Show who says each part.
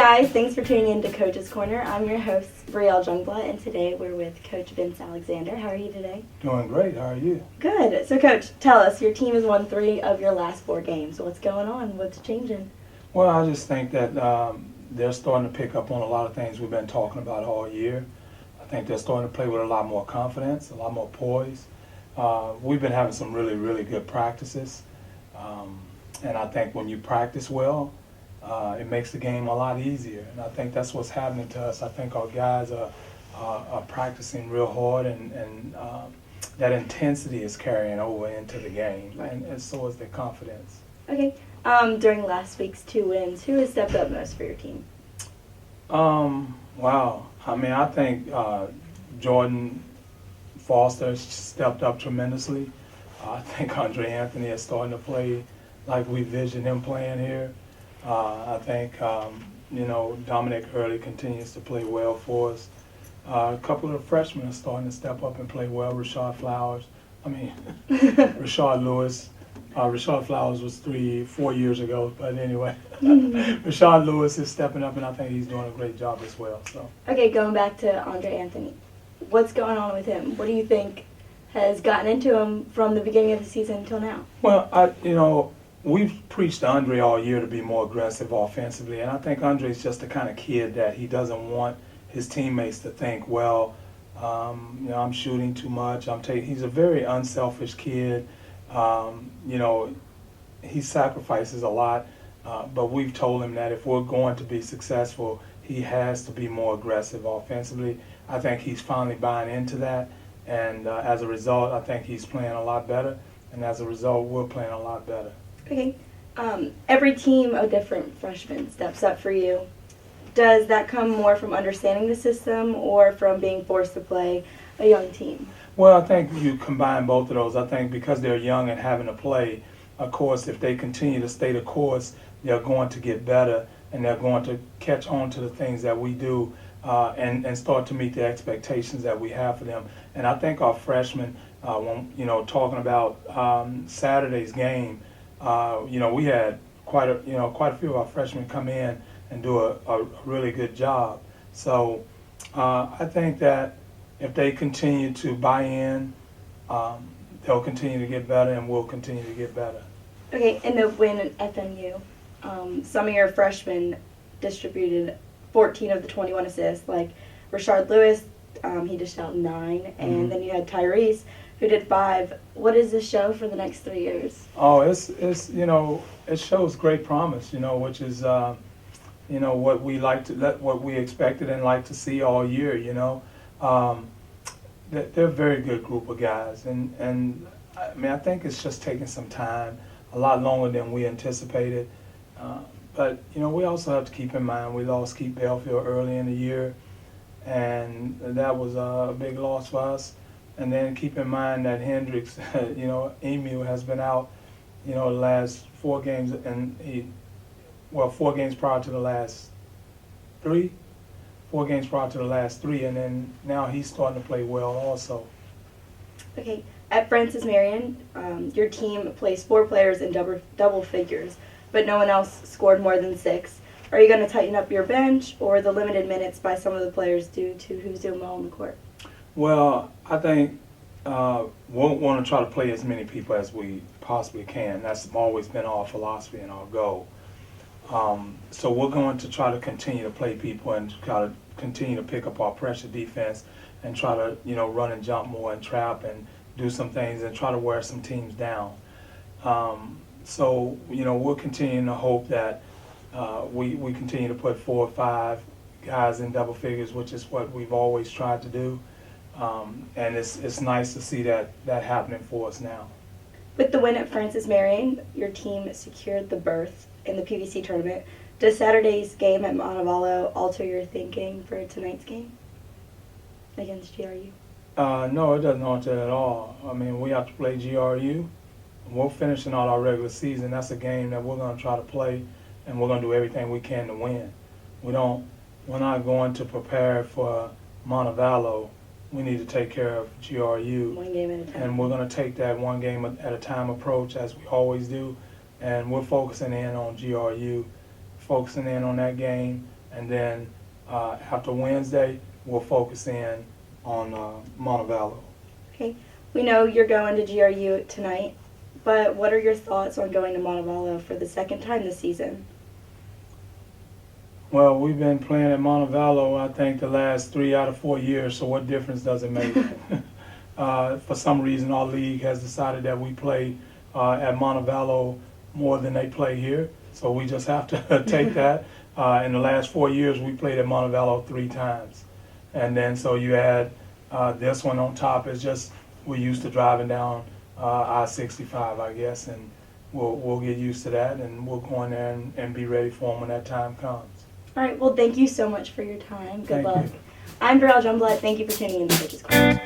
Speaker 1: guys, thanks for tuning in to Coach's Corner. I'm your host, Brielle Jungblut, and today we're with Coach Vince Alexander. How are you today?
Speaker 2: Doing great. How are you?
Speaker 1: Good. So, Coach, tell us, your team has won 3 of your last 4 games. What's going on? What's changing?
Speaker 2: Well, I just think that they're starting to pick up on a lot of things we've been talking about all year. I think they're starting to play with a lot more confidence, a lot more poise. We've been having some really, really good practices. And I think when you practice well, it makes the game a lot easier. And I think that's what's happening to us. I think our guys are practicing real hard, and that intensity is carrying over into the game, and so is their confidence.
Speaker 1: Okay. During last week's 2 wins, who has stepped up most for your team?
Speaker 2: Wow. I mean, I think Jordan Foster stepped up tremendously. I think Andre Anthony is starting to play like we visioned him playing here. I think, Dominic Hurley continues to play well for us. A couple of the freshmen are starting to step up and play well. Rashard Lewis. Rashard Flowers was 3-4 years ago, but anyway, Rashard Lewis is stepping up, and I think he's doing a great job as well. So.
Speaker 1: Okay, going back to Andre Anthony, what's going on with him? What do you think has gotten into him from the beginning of the season until now?
Speaker 2: Well, we've preached to Andre all year to be more aggressive offensively, and I think Andre's just the kind of kid that he doesn't want his teammates to think, well, I'm shooting too much. He's a very unselfish kid. He sacrifices a lot, but we've told him that if we're going to be successful, he has to be more aggressive offensively. I think he's finally buying into that, and as a result, I think he's playing a lot better, and as a result, we're playing a lot better.
Speaker 1: Okay. Every team of different freshmen steps up for you. Does that come more from understanding the system or from being forced to play a young team?
Speaker 2: Well, I think you combine both of those. I think because they're young and having to play, of course, if they continue to stay the course, they're going to get better, and they're going to catch on to the things that we do and start to meet the expectations that we have for them. And I think our freshmen, talking about Saturday's game, we had quite a few of our freshmen come in and do a really good job. So I think that if they continue to buy in, they'll continue to get better, and we'll continue to get better.
Speaker 1: Okay, in the win at FMU, some of your freshmen distributed 14 of the 21 assists, like Rashard Lewis, he dished out 9, and then you had Tyrese, who did 5. What does this show for the next 3 years?
Speaker 2: Oh, it shows great promise, which is what we expected and like to see all year, They're a very good group of guys, and I think it's just taking some time, a lot longer than we anticipated. But we also have to keep in mind we lost Keith Belfield early in the year, and that was a big loss for us. And then keep in mind that Hendricks, Emu has been out, the last 4 games, and 4 games prior to the last 3. 4 games prior to the last 3, and then now he's starting to play well also.
Speaker 1: Okay, at Francis Marion, your team placed 4 players in double figures, but no one else scored more than 6. Are you going to tighten up your bench or the limited minutes by some of the players due to who's doing well on the court?
Speaker 2: Well, I think we'll want to try to play as many people as we possibly can. That's always been our philosophy and our goal. So we're going to try to continue to play people and try to continue to pick up our pressure defense and try to, run and jump more and trap and do some things and try to wear some teams down. We're continuing to hope that we continue to put 4 or 5 guys in double figures, which is what we've always tried to do. And it's nice to see that happening for us now.
Speaker 1: With the win at Francis Marion, your team secured the berth in the PVC Tournament. Does Saturday's game at Montevallo alter your thinking for tonight's game against GRU?
Speaker 2: No, it doesn't alter it at all. I mean, we have to play GRU. We're finishing out our regular season. That's a game that we're going to try to play, and we're going to do everything we can to win. We're not going to prepare for Montevallo. We need to take care of GRU.
Speaker 1: 1 game at a time.
Speaker 2: And we're going to take that 1 game at a time approach, as we always do. And we're focusing in on GRU, focusing in on that game, and then after Wednesday, we'll focus in on Montevallo.
Speaker 1: Okay. We know you're going to GRU tonight, but what are your thoughts on going to Montevallo for the second time this season?
Speaker 2: Well, we've been playing at Montevallo, I think, the last 3 out of 4 years, so what difference does it make? For some reason, our league has decided that we play at Montevallo more than they play here, so we just have to take that. In the last 4 years, we played at Montevallo 3 times. And then so you add this one on top. It's just we're used to driving down I-65, I guess, and we'll get used to that, and we'll go in there and be ready for them when that time comes.
Speaker 1: All right. Well, thank you so much for your time. Good
Speaker 2: Thank
Speaker 1: luck.
Speaker 2: you.
Speaker 1: I'm Brielle Jungblut. Thank you for tuning in to Coach's Corner.